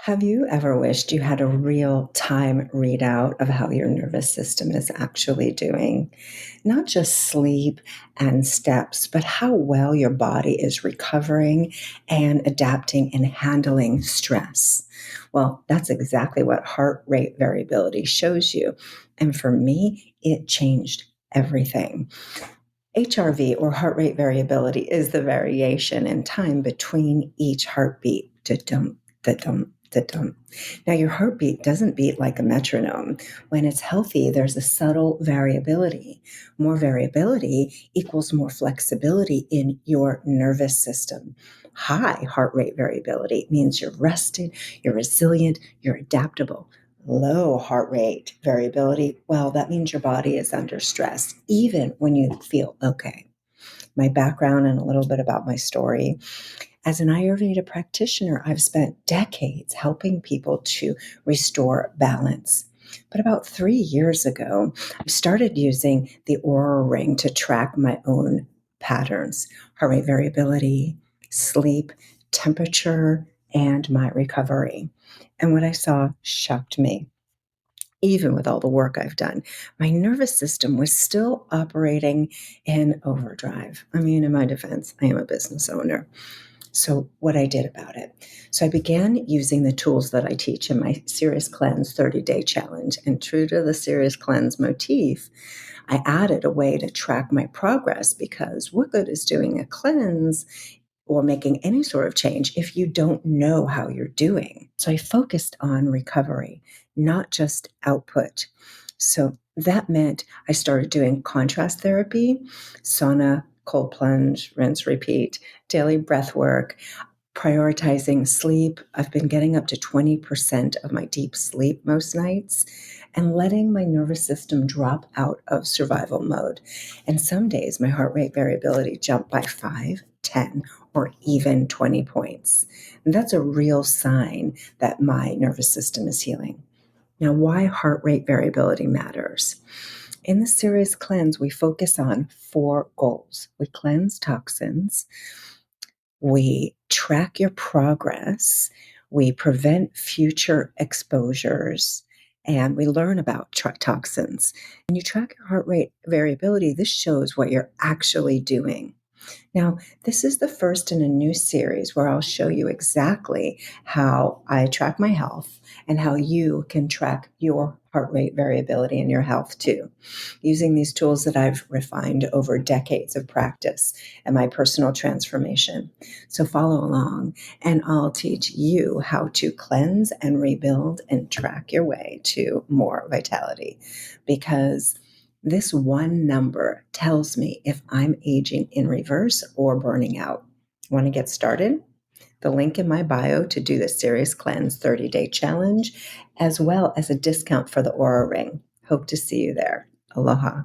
Have you ever wished you had a real time readout of how your nervous system is actually doing? Not just sleep and steps, but how well your body is recovering and adapting and handling stress. Well, that's exactly what heart rate variability shows you. And for me, it changed everything. HRV, or heart rate variability, is the variation in time between each heartbeat. Da-dum, da-dum, da-dum. Now, your heartbeat doesn't beat like a metronome. When it's healthy, there's a subtle variability. More variability equals more flexibility in your nervous system. High heart rate variability means you're rested, you're resilient, you're adaptable. Low heart rate variability, well, that means your body is under stress, even when you feel okay. My background and a little bit about my story. As an Ayurveda practitioner, I've spent decades helping people to restore balance. But about 3 years ago, I started using the Aura Ring to track my own patterns, heart rate variability, sleep, temperature, and my recovery. And what I saw shocked me. Even with all the work I've done, my nervous system was still operating in overdrive. I mean, in my defense, I am a business owner. So, what I did about it. So, I began using the tools that I teach in my Serious Cleanse 30-day challenge. And true to the Serious Cleanse motif, I added a way to track my progress because what good is doing a cleanse or making any sort of change if you don't know how you're doing? So I focused on recovery, not just output. So that meant I started doing contrast therapy, sauna, cold plunge, rinse, repeat, daily breath work, prioritizing sleep. I've been getting up to 20% of my deep sleep most nights and letting my nervous system drop out of survival mode. And some days my heart rate variability jumped by 5, 10, or even 20 points. And that's a real sign that my nervous system is healing. Now, why heart rate variability matters. In the Serious Cleanse, we focus on 4 goals. We cleanse toxins, we track your progress, we prevent future exposures, and we learn about toxins. When you track your heart rate variability, this shows what you're actually doing. Now, this is the first in a new series where I'll show you exactly how I track my health and how you can track your heart rate variability and your health too, using these tools that I've refined over decades of practice and my personal transformation. So follow along and I'll teach you how to cleanse and rebuild and track your way to more vitality, because this one number tells me if I'm aging in reverse or burning out. Want to get started? The link in my bio to do the Serious Cleanse 30-day challenge, as well as a discount for the Aura Ring. Hope to see you there. Aloha.